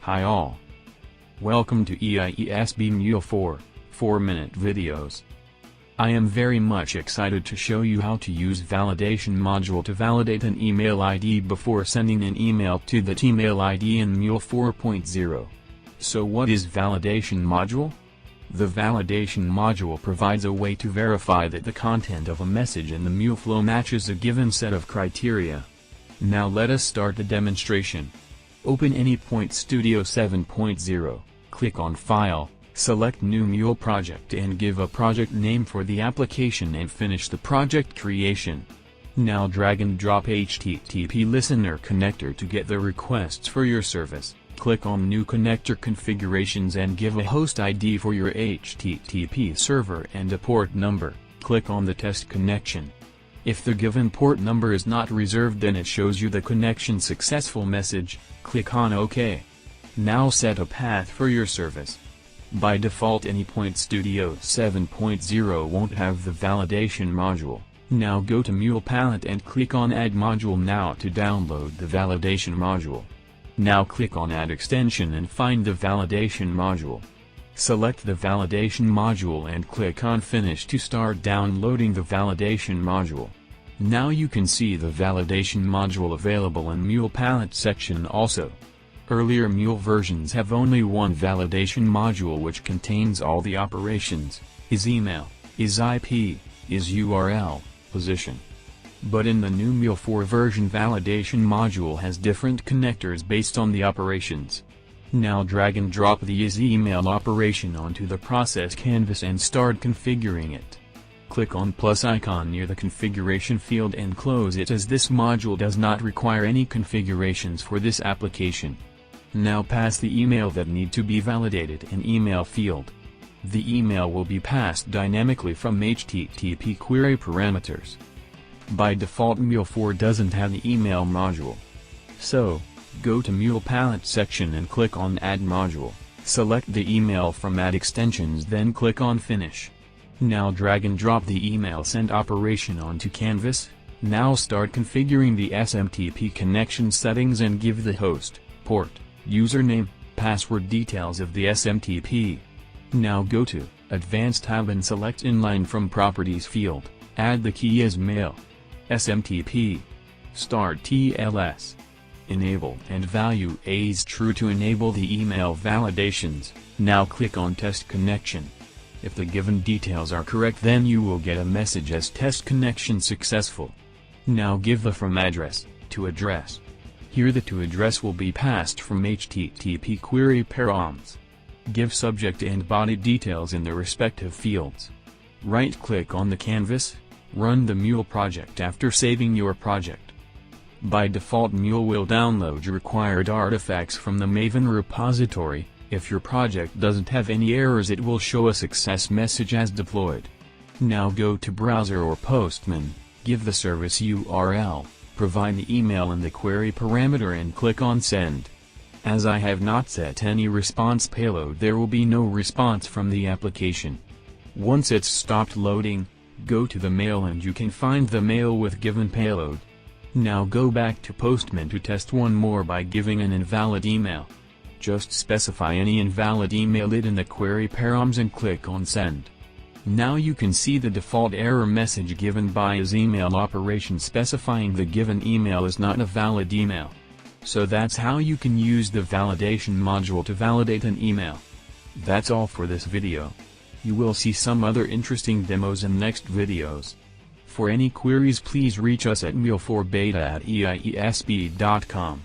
Hi all. Welcome to EIESB Mule 4-minute videos. I am very much excited to show you how to use validation module to validate an email ID before sending an email to that email ID in Mule 4.0. So what is validation module? The validation module provides a way to verify that the content of a message in the Mule flow matches a given set of criteria. Now let us start the demonstration. Open AnyPoint Studio 7.0, click on File, select New Mule Project and give a project name for the application and finish the project creation. Now drag and drop HTTP listener connector to get the requests for your service. Click on New Connector Configurations and give a host ID for your HTTP server and a port number. Click on the test connection. If the given port number is not reserved, then it shows you the connection successful message. Click on OK. Now set a path for your service. By default AnyPoint Studio 7.0 won't have the validation module. Now go to Mule palette and click on Add Module now to download the validation module. Now click on Add Extension and find the validation module. Select the validation module and click on Finish to start downloading the validation module. Now you can see the validation module available in Mule palette section also. Earlier Mule versions have only one validation module which contains all the operations, is email, is IP, is URL, position. But in the new Mule 4 version validation module has different connectors based on the operations. Now drag and drop the is email operation onto the process canvas and start configuring it. Click on plus icon near the configuration field and close it, as this module does not require any configurations for this application. Now pass the email that need to be validated in email field. The email will be passed dynamically from HTTP query parameters. By default Mule 4 doesn't have the email module. So, go to Mule palette section and click on Add Module. Select the email from Add Extensions, then click on Finish. Now drag and drop the email send operation onto canvas. Now start configuring the SMTP connection settings and give the host, port, username, password details of the SMTP. Now go to Advanced tab and select Inline from Properties field. Add the key as mail. SMTP. Start TLS. Enable and value is true to enable the email validations. Now click on Test Connection. If the given details are correct, then you will get a message as Test Connection Successful. Now give the from address to address. Here the to address will be passed from HTTP query params. Give subject and body details in the respective fields. Right-click on the canvas, run the Mule project after saving your project. By default Mule will download your required artifacts from the Maven repository. If your project doesn't have any errors, it will show a success message as deployed. Now go to Browser or Postman, give the service URL, provide the email in the query parameter and click on Send. As I have not set any response payload, there will be no response from the application. Once it's stopped loading, go to the mail and you can find the mail with given payload. Now go back to Postman to test one more by giving an invalid email. Just specify any invalid email in the query params and click on Send. Now you can see the default error message given by is email operation specifying the given email is not a valid email. So that's how you can use the validation module to validate an email. That's all for this video. You will see some other interesting demos in next videos. For any queries, please reach us at mule4beta@eiesb.com.